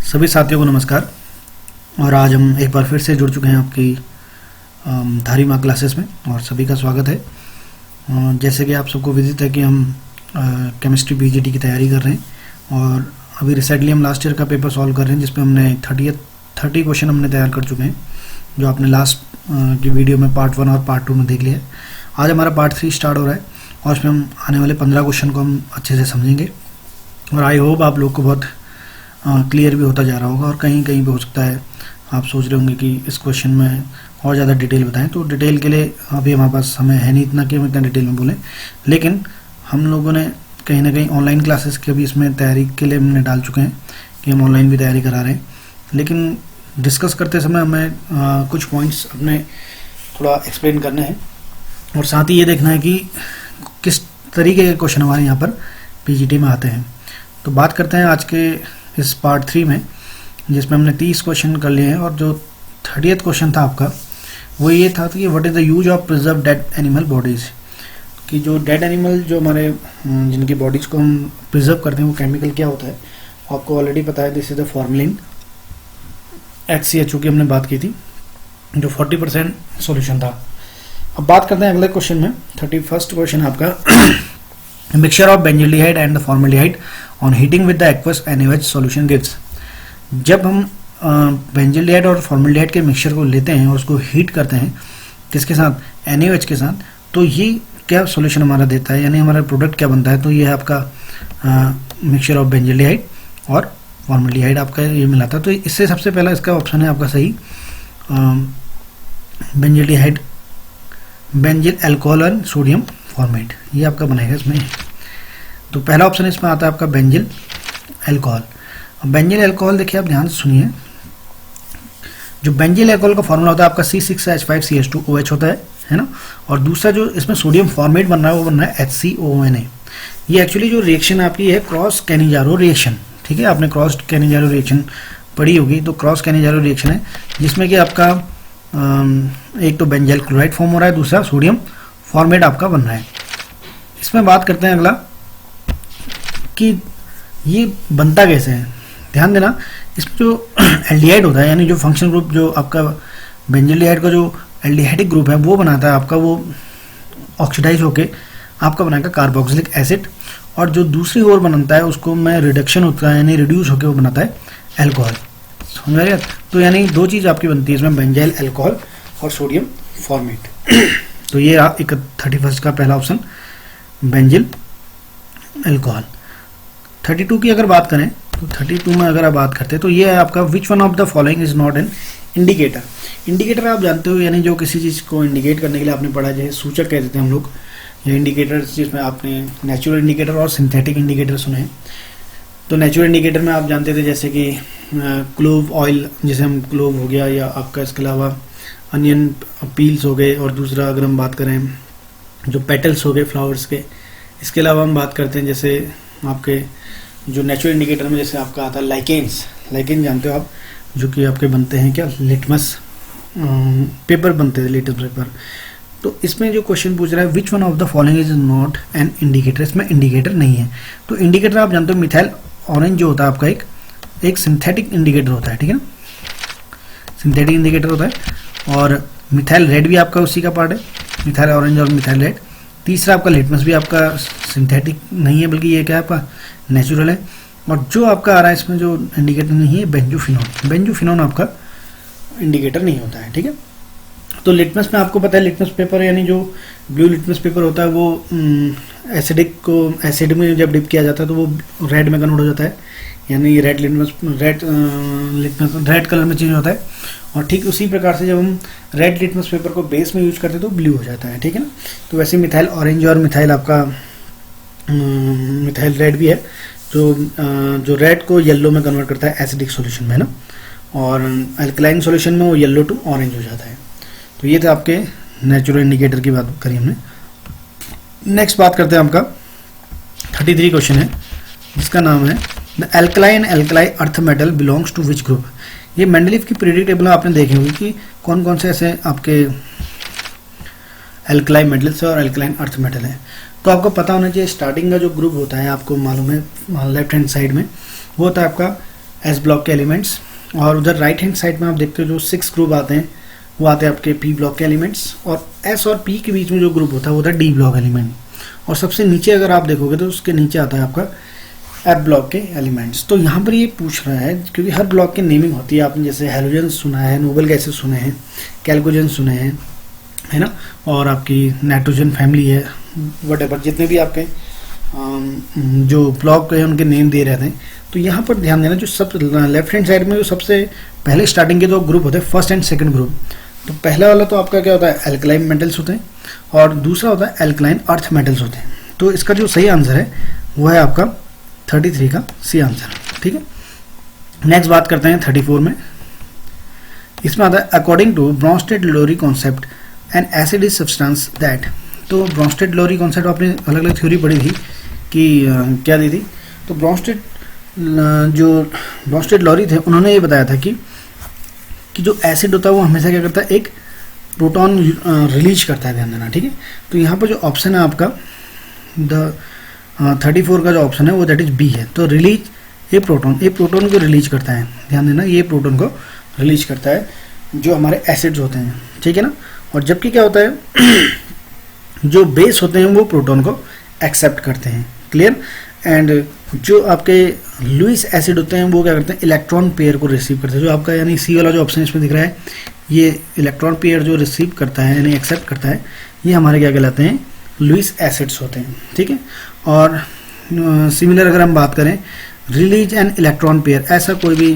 सभी साथियों को नमस्कार। और आज हम एक बार फिर से जुड़ चुके हैं आपकी धारी माँ क्लासेस में और सभी का स्वागत है। जैसे कि आप सबको विदित है कि हम केमिस्ट्री पीजीटी की तैयारी कर रहे हैं और अभी रिसेंटली हम लास्ट ईयर का पेपर सॉल्व कर रहे हैं, जिसमें हमने 30 क्वेश्चन हमने तैयार कर चुके हैं, जो आपने लास्ट की वीडियो में पार्ट 1 और पार्ट 2 में देख लिया है। आज हमारा पार्ट 3 स्टार्ट हो रहा है और उसमें हम आने वाले 15 क्वेश्चन को हम अच्छे से समझेंगे और आई होप आप लोग को बहुत क्लियर भी होता जा रहा होगा। और कहीं कहीं पे हो सकता है आप सोच रहे होंगे कि इस क्वेश्चन में और ज़्यादा डिटेल बताएं, तो डिटेल के लिए अभी हमारे पास समय है नहीं इतना कि हम इतना डिटेल में बोलें, लेकिन हम लोगों ने कहीं ना कहीं ऑनलाइन क्लासेस के भी इसमें तैयारी के लिए हमने डाल चुके हैं कि हम ऑनलाइन भी तैयारी करा रहे हैं। लेकिन डिस्कस करते समय हमें कुछ पॉइंट्स अपने थोड़ा एक्सप्लेन करने हैं और साथ ही ये देखना है कि किस तरीके के क्वेश्चन हमारे यहाँ पर पीजीटी में आते हैं। तो बात करते हैं आज के इस पार्ट 3 में, जिसमें हमने 30 क्वेश्चन कर लिए हैं और जो 30th क्वेश्चन था आपका वो ये था कि what is the use of preserve dead animal bodies, कि जो डेड एनिमल जो हमारे जिनकी बॉडीज़ को हम प्रिजर्व करते हैं वो केमिकल क्या होता है, आपको ऑलरेडी पता है। This is the formalin HCHO की हमने बात की थी, जो 40% सॉल्यूशन था। अब बात करते हैं अगले क्वेश्चन में। 31st क्वेश्चन आपका mixture of benzaldehyde and the formaldehyde on heating with the aqueous NaOH solution gives. जब हम बेंजल्डिहाइड और फॉर्मेल्डिहाइड के मिक्सचर को लेते हैं और उसको हीट करते हैं किसके साथ, NaOH के साथ, तो ये क्या सॉल्यूशन हमारा देता है, यानी हमारा प्रोडक्ट क्या बनता है। तो ये है आपका मिक्सचर ऑफ बेंजल्डिहाइड और फॉर्मेल्डिहाइड आपका ये मिलाता है। तो इससे सबसे पहला इसका ऑप्शन है आपका सही, बेंजल्डिहाइड, बेंजिल अल्कोहल और सोडियम फॉर्मेट, ये आपका बनेगा इसमें। तो पहला ऑप्शन इसमें आता है आपका बेंजिल अल्कोहल। अब बेंजिल अल्कोहल देखिए आप ध्यान से सुनिए, जो बेंजिल अल्कोहल का फॉर्मूला होता है आपका C6H5CH2OH होता है ना। और दूसरा जो इसमें सोडियम फॉर्मेट बन रहा है वो बन रहा है HCONA। ये एक्चुअली जो रिएक्शन आपकी है क्रॉस कैनिजारो रिएक्शन, ठीक है, आपने क्रॉस कैनिजारो रिएक्शन पढ़ी होगी। तो क्रॉस कैनिजारो रिएक्शन है जिसमें कि आपका एक तो बेंजाइल क्लोराइड फॉर्म हो रहा है, दूसरा सोडियम फॉर्मेट आपका बन रहा है। इसमें बात करते हैं अगला कि ये बनता कैसे है। ध्यान देना, इसमें जो एल्डिहाइड होता है, यानी जो फंक्शनल ग्रुप जो आपका बेंजल्डिहाइड का जो एल्डिहाइडिक ग्रुप है वो बनाता है आपका, वो ऑक्सीडाइज होके आपका बनाएगा कार्बोक्सिलिक एसिड, और जो दूसरी ओर बनता है उसको में रिडक्शन होता है यानी रिड्यूस होकर वो बनाता है अल्कोहल। समझ रहे? तो यानी दो चीज़ आपकी बनती है इसमें, बेंजाइल अल्कोहल और सोडियम फॉर्मेट। तो ये एक 31st का पहला ऑप्शन बेंजिल अल्कोहल। 32 की अगर बात करें तो 32 में अगर आप बात करते हैं तो ये है आपका which one of the following is not an indicator. Indicator आप जानते हो, यानी जो किसी चीज़ को इंडिकेट करने के लिए आपने पढ़ा, जैसे सूचक कह देते हैं हम लोग, ये इंडिकेटर जिसमें आपने नेचुरल इंडिकेटर और सिंथेटिक इंडिकेटर सुने हैं। तो नेचुरल इंडिकेटर में आप जानते थे जैसे कि क्लोव ऑयल, जैसे हम क्लोव हो गया, या आपका इसके अलावा अनियन पील्स हो गए, और दूसरा अगर हम बात करें जो पेटल्स हो गए फ्लावर्स के। इसके अलावा हम बात करते हैं जैसे आपके जो नेचुरल इंडिकेटर में जैसे आपका आता है लाइकेन्स, लाइकेन जानते हो आप, जो कि आपके बनते हैं क्या, लिटमस पेपर बनते हैं, लिटमस पेपर। तो इसमें जो क्वेश्चन पूछ रहा है which one of the following is not an indicator, इसमें इंडिकेटर नहीं है। तो इंडिकेटर आप जानते हो मिथाइल ऑरेंज जो होता है आपका एक सिंथेटिक इंडिकेटर होता है, ठीक है ना, सिंथेटिक इंडिकेटर होता है। और मिथाइल रेड भी आपका उसी का पार्ट है, मिथाइल ऑरेंज और मिथाइल रेड। तीसरा आपका लिटमस भी आपका सिंथेटिक नहीं है, बल्कि ये क्या है आपका नेचुरल है। और जो आपका आ रहा है इसमें जो इंडिकेटर नहीं है, बेंजोफिनोन, बेंजोफिनोन आपका इंडिकेटर नहीं होता है, ठीक है। तो लिटमस में आपको पता है लिटमस पेपर, यानी जो ब्लू लिटमस पेपर होता है वो एसिडिक को एसिड में जब डिप किया जाता है तो वो रेड में कन्वर्ट हो जाता है, यानी रेड लिटमस रेड कलर में चेंज होता है। और ठीक उसी प्रकार से जब हम रेड लिटमस पेपर को बेस में यूज करते हैं तो ब्लू हो जाता है, ठीक है ना। तो वैसे मिथाइल ऑरेंज और मिथाइल आपका मिथाइल रेड भी है, जो रेड को येलो में कन्वर्ट करता है एसिडिक सॉल्यूशन में ना, और अल्कलाइन सॉल्यूशन में वो येलो टू ऑरेंज हो जाता है। तो ये थे आपके नेचुरल इंडिकेटर की बात करी हमने। नेक्स्ट बात करते हैं आपका 33 क्वेश्चन है, जिसका नाम है the alkaline alkali earth metal belongs to which group. ये मेंडलीफ की पीरियोडिक टेबल आपने देखी होगी कि कौन कौन से ऐसे आपके एल्कलाई मेटल्स है और एल्कलाइन अर्थ मेटल है। तो आपको पता होना चाहिए स्टार्टिंग का जो ग्रुप होता है, आपको मालूम है लेफ्ट हैंड साइड में वो होता है आपका एस ब्लॉक के एलिमेंट्स, और उधर राइट हैंड साइड में आप देखते हो जो 6 ग्रुप आते हैं वो आते हैं आपके पी ब्लॉक के एलिमेंट्स, और एस और पी के बीच में जो ग्रुप होता है वो होता है डी ब्लॉक एलिमेंट, और सबसे नीचे अगर आप देखोगे तो उसके नीचे आता है आपका एफ ब्लॉक के एलिमेंट्स। तो यहाँ पर ये पूछ रहा है क्योंकि हर ब्लॉक की नेमिंग होती है, आपने जैसे हेलोजन सुना है, नोबल गैसेस सुने हैं, कैल्कोजन सुने हैं, है ना, और आपकी नाइट्रोजन फैमिली है, वटेवर जितने भी आपके जो ब्लॉक है उनके नेम दे रहते हैं। तो यहाँ पर ध्यान देना, जो सब लेफ्ट हैंड साइड में जो सबसे पहले स्टार्टिंग के दो ग्रुप होते हैं, फर्स्ट एंड सेकंड ग्रुप, तो पहला वाला तो आपका क्या होता है, एल्कलाइन मेटल्स होते हैं, और दूसरा होता है एल्कलाइन अर्थ मेटल्स होते हैं। तो इसका जो सही आंसर है वो है आपका 33 का सी आंसर, ठीक है। नेक्स्ट बात करते हैं 34 में, इसमें आता है according to Bronsted Lowry concept an acid is substance that. तो ब्रॉन्स्टेड-लोरी कॉन्सेप्ट आपने अलग अलग थ्योरी पढ़ी थी कि क्या दी थी, तो ब्रॉन्स्टेड-लोरी थे, उन्होंने ये बताया था कि जो एसिड होता है वो हमेशा क्या करता है, एक प्रोटॉन रिलीज करता है, ध्यान देना, ठीक है। तो यहाँ पर जो ऑप्शन है आपका 34 का जो ऑप्शन है वो दैट इज बी है। तो रिलीज ये प्रोटॉन को रिलीज करता है, ध्यान देना, ये प्रोटॉन को रिलीज करता है जो हमारे एसिड्स होते हैं, ठीक है ना। और जबकि क्या होता है जो बेस होते हैं वो प्रोटॉन को एक्सेप्ट करते हैं, क्लियर। एंड जो आपके लुईस एसिड होते हैं वो क्या करते हैं, इलेक्ट्रॉन पेयर को रिसीव करते हैं, जो आपका यानी सी वाला जो ऑप्शन इसमें दिख रहा है, ये इलेक्ट्रॉन पेयर जो रिसीव करता है यानी एक्सेप्ट करता है, ये हमारे क्या कहलाते हैं, लुईस एसिड्स होते हैं, ठीक है। और सिमिलर अगर हम बात करें रिलीज एन इलेक्ट्रॉन पेयर, ऐसा कोई भी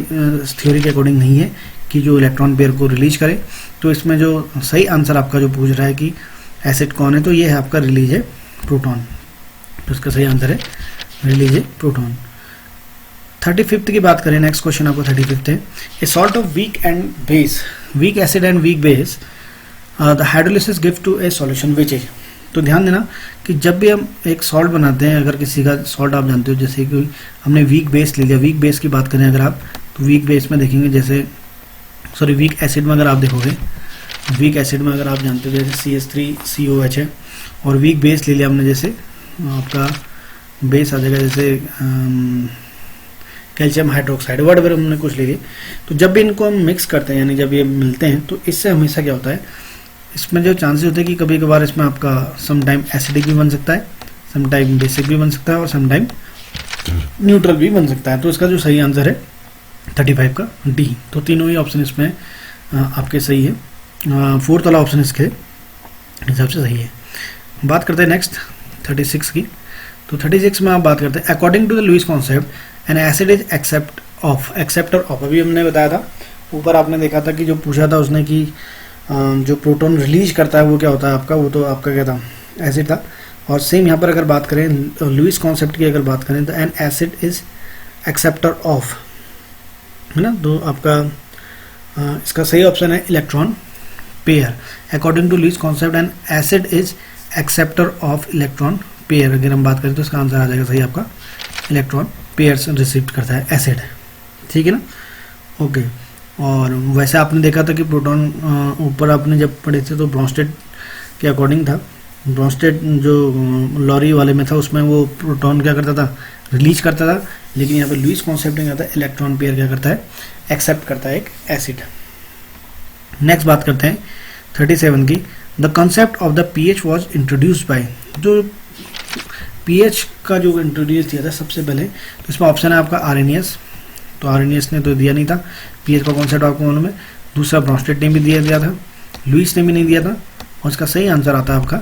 थ्योरी के अकॉर्डिंग नहीं है कि जो इलेक्ट्रॉन पेयर को रिलीज करे। तो इसमें जो सही आंसर आपका जो पूछ रहा है कि एसिड कौन है, तो ये है आपका रिलीज है प्रोटॉन, तो इसका सही आंसर है रिलीज है प्रोटॉन। 35 की बात करें, नेक्स्ट क्वेश्चन आपको 35 है, a salt of weak and base, weak acid and weak base, the hydrolysis give to a solution which is. तो ध्यान देना कि जब भी हम एक सॉल्ट बनाते हैं, अगर किसी का सॉल्ट आप जानते हो, जैसे कि हमने वीक बेस ले लिया, वीक बेस की बात करें अगर आप, तो वीक बेस में देखेंगे जैसे वीक एसिड में अगर आप देखोगे, वीक एसिड में अगर आप जानते हो जैसे CH3COH है, और वीक बेस ले लिया हमने, जैसे आपका बेस आ जाएगा जैसे कैल्शियम हाइड्रोक्साइड, वट हमने कुछ ले लिए। तो जब भी इनको हम मिक्स करते हैं यानी जब ये मिलते हैं, तो इससे हमेशा क्या होता है, इसमें जो चांसेस होते हैं कि कभी कभार इसमें आपका सम टाइम एसिडिक भी बन सकता है, सम टाइम बेसिक भी बन सकता है, और सम टाइम न्यूट्रल भी बन सकता है। तो इसका जो सही आंसर है 35 का डी। तो तीनों ही ऑप्शन इसमें आपके सही है, फोर्थ वाला ऑप्शन इसके हिसाब से सही है। बात करते हैं नेक्स्ट 36 की। तो 36 में आप बात करते हैं according to the Lewis concept an acid is acceptor of. अभी हमने बताया था, ऊपर आपने देखा था कि जो पूछा था उसने कि जो प्रोटॉन रिलीज करता है वो क्या होता है आपका, वो तो आपका क्या था, एसिड था। और सेम यहाँ पर अगर बात करें लुईस कॉन्सेप्ट की अगर बात करें तो an acid is acceptor of, है ना। तो आपका इसका सही ऑप्शन है electron pair. According to Lewis concept an acid is acceptor of electron pair, अगर हम बात करें तो इसका आंसर आ जाएगा सही आपका इलेक्ट्रॉन पेयर रिसीव करता है एसिड, ठीक है ना, ओके। और वैसे आपने देखा था कि प्रोटॉन ऊपर आपने जब पढ़े थे तो ब्रॉन्स्टेड के अकॉर्डिंग था, ब्रॉन्स्टेड जो लॉरी वाले में था उसमें वो प्रोटॉन क्या करता था, रिलीज करता था, लेकिन यहाँ पे लुईस कॉन्सेप्ट में आता है इलेक्ट्रॉन पेयर क्या करता है, एक्सेप्ट करता है एक एसिड। नेक्स्ट बात करते हैं 37 की। The concept of the pH was introduced by, जो पीएच का जो इंट्रोड्यूस किया था सबसे पहले, तो इसमें ऑप्शन है आपका आर्रेनियस, तो आर्रेनियस ने तो दिया नहीं था, पीएच का कॉन्सेप्ट आपको मालूम है। दूसरा ब्रॉन्स्टेड ने भी दिया था, लुईस ने भी नहीं दिया था, और इसका सही आंसर आता है आपका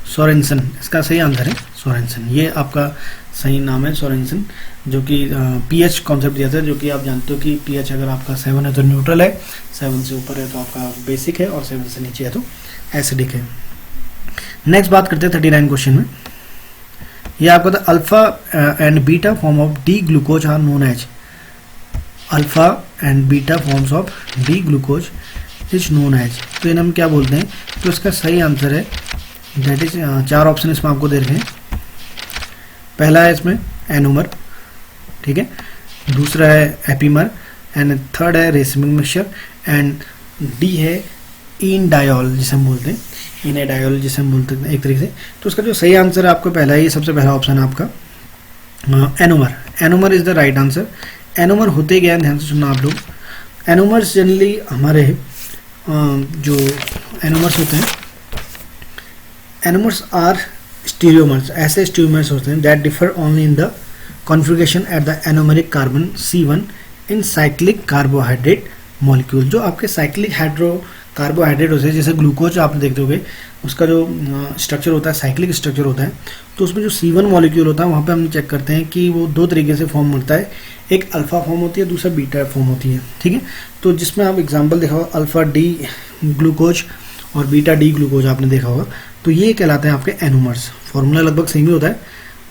सोरेनसन, इसका सही आंसर है सोरेनसन, ये आपका सही नाम है सोरेनसन, जो कि पीएच कॉन्सेप्ट दिया था, जो कि आप जानते हो कि पीएच अगर आपका 7 है तो न्यूट्रल है, 7 से ऊपर है तो आपका बेसिक है, और 7 से नीचे है तो एसिडिक है। नेक्स्ट बात करते हैं 39 क्वेश्चन में। ये आपका था alpha and beta form of D glucose are known as, alpha and beta forms of D glucose is known as, तो इन्हें हम क्या बोलते हैं, तो इसका सही आंसर है दैट इज, 4 ऑप्शन इसमें आपको दे रखे हैं। पहला है इसमें एनोमर, ठीक है, दूसरा है एपीमर, एंड थर्ड है रेसिमिक मिक्सचर, एंड डी है इनडायोल जिसे हम बोलते हैं, इनडायोल जिसे हम बोलते हैं एक तरीके से। तो इसका जो सही आंसर है आपको पहला ही, सबसे पहला ऑप्शन है आपका anomer, anomer is the right answer. Anomer होते क्या है, ध्यान से सुनना आप लोग। एनोमर्स जनरली हमारे जो एनोमर्स होते हैं, एनोमर्स आर स्टीरियोमर्स, ऐसे स्टीरियोमर्स होते हैं that differ only in the configuration at the anomeric carbon C1 in cyclic carbohydrate molecule. जो आपके साइक्लिक कार्बोहाइड्रेट होते हैं, जैसे ग्लूकोज आप देखते होगे, उसका जो स्ट्रक्चर होता है साइक्लिक स्ट्रक्चर होता है, तो उसमें जो C1 मॉलिक्यूल होता है वहाँ पे हम चेक करते हैं कि वो दो तरीके से फॉर्म होता है, एक अल्फा फॉर्म होती है, दूसरा बीटा फॉर्म होती है, ठीक है। तो जिसमें आप एग्जांपल देखा होगा अल्फा डी ग्लूकोज और बीटा डी ग्लूकोज आपने देखा होगा, तो ये कहलाते हैं आपके एनोमर्स। फॉर्मूला लगभग सेम ही होता है,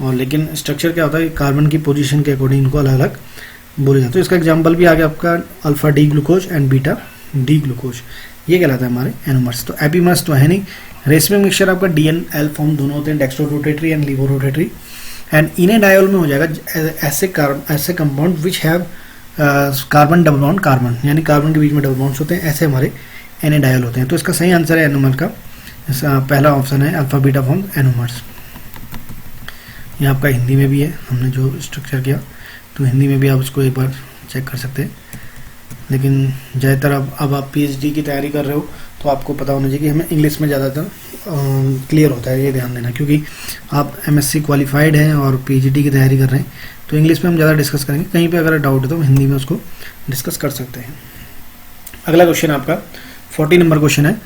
और लेकिन स्ट्रक्चर क्या होता है, कार्बन की पोजीशन के अकॉर्डिंग इनको अलग अलग बोले जाते हैं। तो इसका एग्जांपल भी आ गया आपका alpha D glucose and beta D glucose, ये कहलाता है हमारे एनोमर्स। तो एपीमर्स तो है नहीं। रेसमिक मिक्सचर आपका DNL फॉर्म दोनों होते हैं, dextro rotatory and levo rotatory. And enediol में हो जाएगा ऐसे compound which have carbon double bond carbon, यानी कार्बन के बीच में डबल बॉन्ड्स होते हैं, ऐसे हमारे एनेडायोल होते हैं। तो इसका सही आंसर है एनोमर का, इसका पहला ऑप्शन है अल्फा बीटा फॉर्म एनोमर्स। ये आपका हिंदी में भी है, हमने जो स्ट्रक्चर किया, तो हिंदी में भी आप उसको एक बार चेक कर सकते हैं। लेकिन ज़्यादातर अब आप PhD की तैयारी कर रहे हो तो आपको पता होना चाहिए कि हमें इंग्लिश में ज़्यादातर क्लियर होता है, ये ध्यान देना, क्योंकि आप MSc क्वालिफाइड हैं और PhD की तैयारी कर रहे हैं, तो इंग्लिश में हम ज़्यादा डिस्कस करेंगे। कहीं पे अगर डाउट है तो हिंदी में उसको डिस्कस कर सकते हैं। अगला क्वेश्चन आपका 40 नंबर क्वेश्चन है,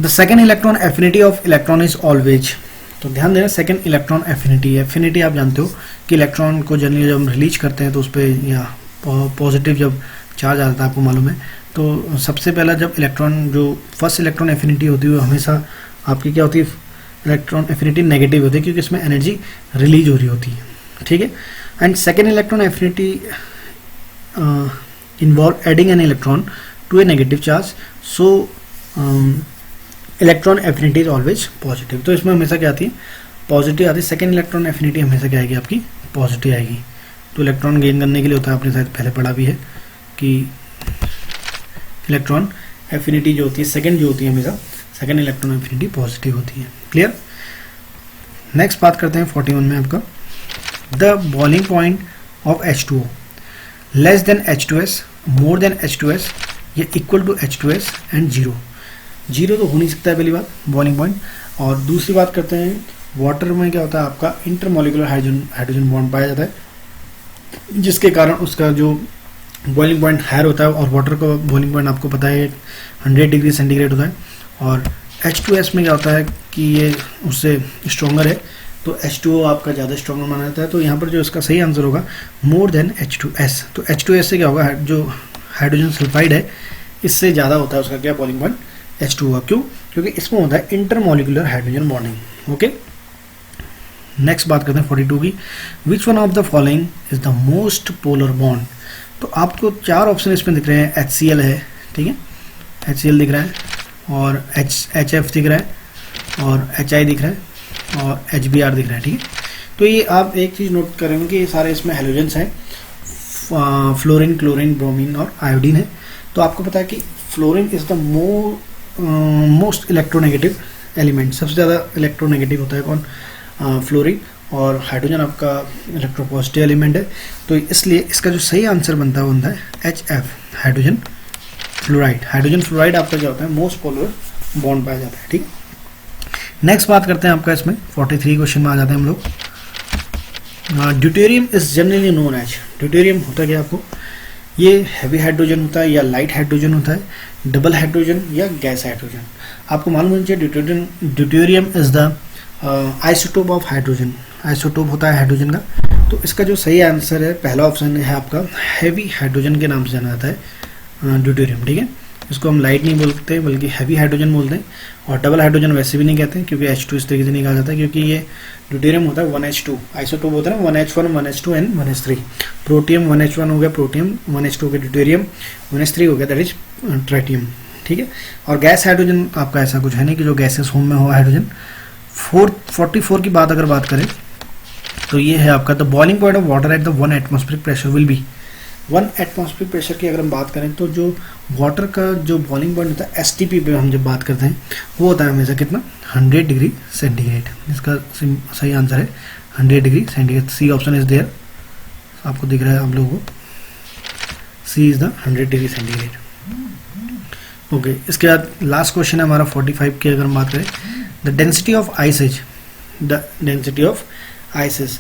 the second electron affinity of electron is always. तो ध्यान देना, सेकेंड इलेक्ट्रॉन एफिनिटी आप जानते हो कि इलेक्ट्रॉन को जनरली जब हम रिलीज करते हैं तो उस पर या पॉजिटिव जब चार्ज आता है, आपको मालूम है, तो सबसे पहला जब इलेक्ट्रॉन जो फर्स्ट इलेक्ट्रॉन एफिनिटी होती है वो हमेशा आपकी क्या होती है, इलेक्ट्रॉन एफिनिटी नेगेटिव होती है, क्योंकि इसमें एनर्जी रिलीज हो रही होती है, ठीक है। And second electron affinity involve adding an electron to a negative charge, so electron affinity is always positive. तो इसमें हमेशा क्या आती है, पॉजिटिव आती है। सेकेंड इलेक्ट्रॉन एफिनिटी हमेशा क्या आएगी, आपकी पॉजिटिव आएगी। तो इलेक्ट्रॉन गेन करने के लिए होता है, आपने शायद पहले पढ़ा भी है कि इलेक्ट्रॉन एफिनिटी जो होती है सेकेंड जो होती है हमेशा सेकेंड इलेक्ट्रॉन एफिनिटी पॉजिटिव होती है। क्लियर। नेक्स्ट बात करते हैं 41 में आपका, the boiling point of H2O less than H2S, more than H2S या equal to H2S and zero तो हो नहीं सकता है, पहली बात बॉइलिंग पॉइंट। और दूसरी बात करते हैं, वाटर में क्या होता है, आपका इंटरमोलिकुलर हाइड्रोजन बॉन्ड पाया जाता है, जिसके कारण उसका जो बॉइलिंग पॉइंट हायर होता है। और वाटर का बॉइलिंग पॉइंट आपको पता है 100 डिग्री सेंटीग्रेड होता है। और H2S में क्या होता है कि ये उससे स्ट्रॉन्गर है, तो H2O आपका ज़्यादा स्ट्रॉन्गर माना जाता है। तो यहाँ पर जो इसका सही आंसर होगा मोर देन H2S। तो H2S से क्या होगा, जो हाइड्रोजन सल्फाइड है इससे ज़्यादा होता है उसका क्या बॉइलिंग पॉइंट H2O। क्यों? क्योंकि इसमें होता है intermolecular hydrogen bonding. Okay, next बात करते हैं 42 की, which one of the following is the most polar bond. तो आपको चार ऑप्शन इसमें दिख रहे हैं, HCl है, ठीक है, HCl दिख रहा है, और HF दिख रहा है, और HI दिख रहा है, और HBr दिख रहा है, ठीक है। तो ये आप एक चीज़ नोट करेंगे कि ये सारे इसमें हेलोजेंस हैं, फ्लोरीन, क्लोरीन, ब्रोमीन और आयोडीन है। तो आपको पता है कि fluorine is the most electronegative element, सबसे ज़्यादा इलेक्ट्रोनेगेटिव होता है कौन, फ्लोरीन। और हाइड्रोजन आपका इलेक्ट्रोपॉजिटिव एलिमेंट है, तो इसलिए इसका जो सही आंसर बनता है HF, hydrogen fluoride. Hydrogen fluoride आपका क्या होता है, मोस्ट पोलर बॉन्ड पाया जाता है, ठीक। नेक्स्ट बात करते हैं आपका इसमें 43 क्वेश्चन में आ जाते हैं हम लोग। Deuterium is generally known as, deuterium होता क्या आपको, ये हैवी हाइड्रोजन होता है या लाइट हाइड्रोजन होता है, डबल हाइड्रोजन या गैस हाइड्रोजन। आपको मालूम होना चाहिए deuterium is the isotope of hydrogen, isotope होता है हाइड्रोजन का। तो इसका जो सही आंसर है पहला ऑप्शन है आपका हैवी हाइड्रोजन के नाम से जाना जाता है ड्यूटेरियम, ठीक है। इसको हम लाइट नहीं बोलते बल्कि हैवी हाइड्रोजन बोलते हैं। और डबल हाइड्रोजन वैसे भी नहीं कहते हैं, क्योंकि H2 इस तरीके से नहीं कहा जाता है, क्योंकि ये ड्यूटेरियम होता है 1H2, आइसोटोप होता है 1H1, 1H2 and 1H3। Protium 1H1 हो गया प्रोटियम, 1H2 हो गया ड्यूटेरियम, 1H3 हो गया दैट इज ट्राइटियम, ठीक है। और गैस हाइड्रोजन आपका ऐसा कुछ है नहीं कि जो गैसेस फॉर्म में हो हाइड्रोजन। 44 की बात अगर बात करें तो ये है आपका, the boiling point of water at the 1 atmospheric pressure will be, 1 atmospheric pressure की अगर हम बात करें तो जो वाटर का जो बॉइलिंग पॉइंट होता है STP पे हम जब बात करते हैं वो होता है हमेशा कितना, 100 डिग्री सेंटीग्रेड। इसका सही आंसर है 100 degree centigrade. C option is there, आपको दिख रहा है आप लोगों को, C is the 100 degree centigrade. Okay, इसके बाद लास्ट क्वेश्चन है हमारा 45 की। अगर हम बात करें, the density of ice is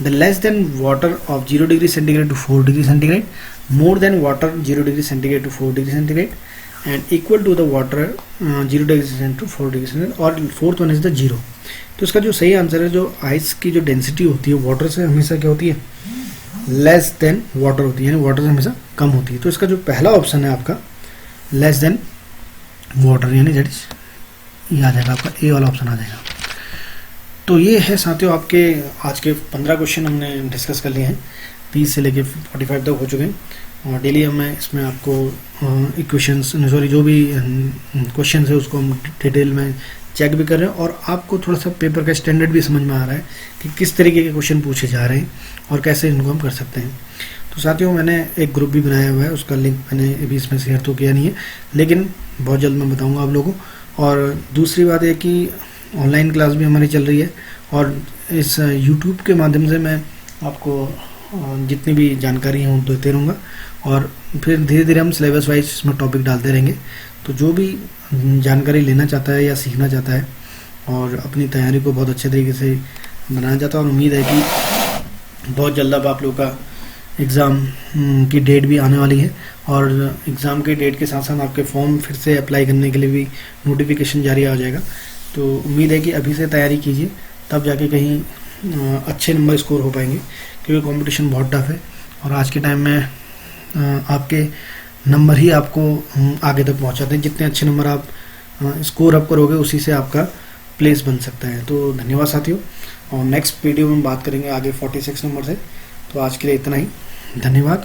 the less than water of 0 degree centigrade to 4 degree centigrade, more than water 0 degree centigrade to 4 degree centigrade, and equal to the water 0 degree centigrade to 4 degree centigrade, और fourth one is the zero. तो इसका जो सही answer है, जो ice की जो density होती है वाटर से हमेशा क्या होती है, लेस देन वाटर होती है, यानी वाटर से हमेशा कम होती है। तो इसका जो पहला ऑप्शन है आपका लेस देन वाटर, यानी दैट इज ये आ जाएगा आपका, ए वाला ऑप्शन आ जाएगा। तो ये है साथियों आपके आज के 15 क्वेश्चन हमने डिस्कस कर लिए हैं, 30 से लेके 45 तक हो चुके हैं, और डेली हम इसमें आपको इक्वेशंस सॉरी जो भी क्वेश्चन है उसको हम डिटेल में चेक भी कर रहे हैं, और आपको थोड़ा सा पेपर का स्टैंडर्ड भी समझ में आ रहा है कि किस तरीके के क्वेश्चन पूछे जा रहे हैं और कैसे इनको हम कर सकते हैं। तो साथियों मैंने एक ग्रुप भी बनाया हुआ है, उसका लिंक मैंने अभी इसमें शेयर तो किया नहीं है, लेकिन बहुत जल्द मैं बताऊंगा आप लोगों को। और दूसरी बात है कि ऑनलाइन क्लास भी हमारी चल रही है, और इस यूट्यूब के माध्यम से मैं आपको जितनी भी जानकारी है वो देते रहूँगा, और फिर धीरे धीरे हम सिलेबस वाइज इसमें टॉपिक डालते रहेंगे। तो जो भी जानकारी लेना चाहता है या सीखना चाहता है और अपनी तैयारी को बहुत अच्छे तरीके से बनाना चाहता है, और उम्मीद है कि बहुत जल्द अब आप लोगों का एग्ज़ाम की डेट भी आने वाली है, और एग्ज़ाम के डेट के साथ साथ आपके फॉर्म फिर से अप्लाई करने के लिए भी नोटिफिकेशन जारी आ जाएगा। तो उम्मीद है कि अभी से तैयारी कीजिए, तब जाके कहीं अच्छे नंबर स्कोर हो पाएंगे, क्योंकि कंपटीशन बहुत टफ है, और आज के टाइम में आपके नंबर ही आपको आगे तक पहुंचाते हैं। जितने अच्छे नंबर आप स्कोर अप करोगे उसी से आपका प्लेस बन सकता है। तो धन्यवाद साथियों, और नेक्स्ट वीडियो में बात करेंगे आगे 46 नंबर से। तो आज के लिए इतना ही, धन्यवाद।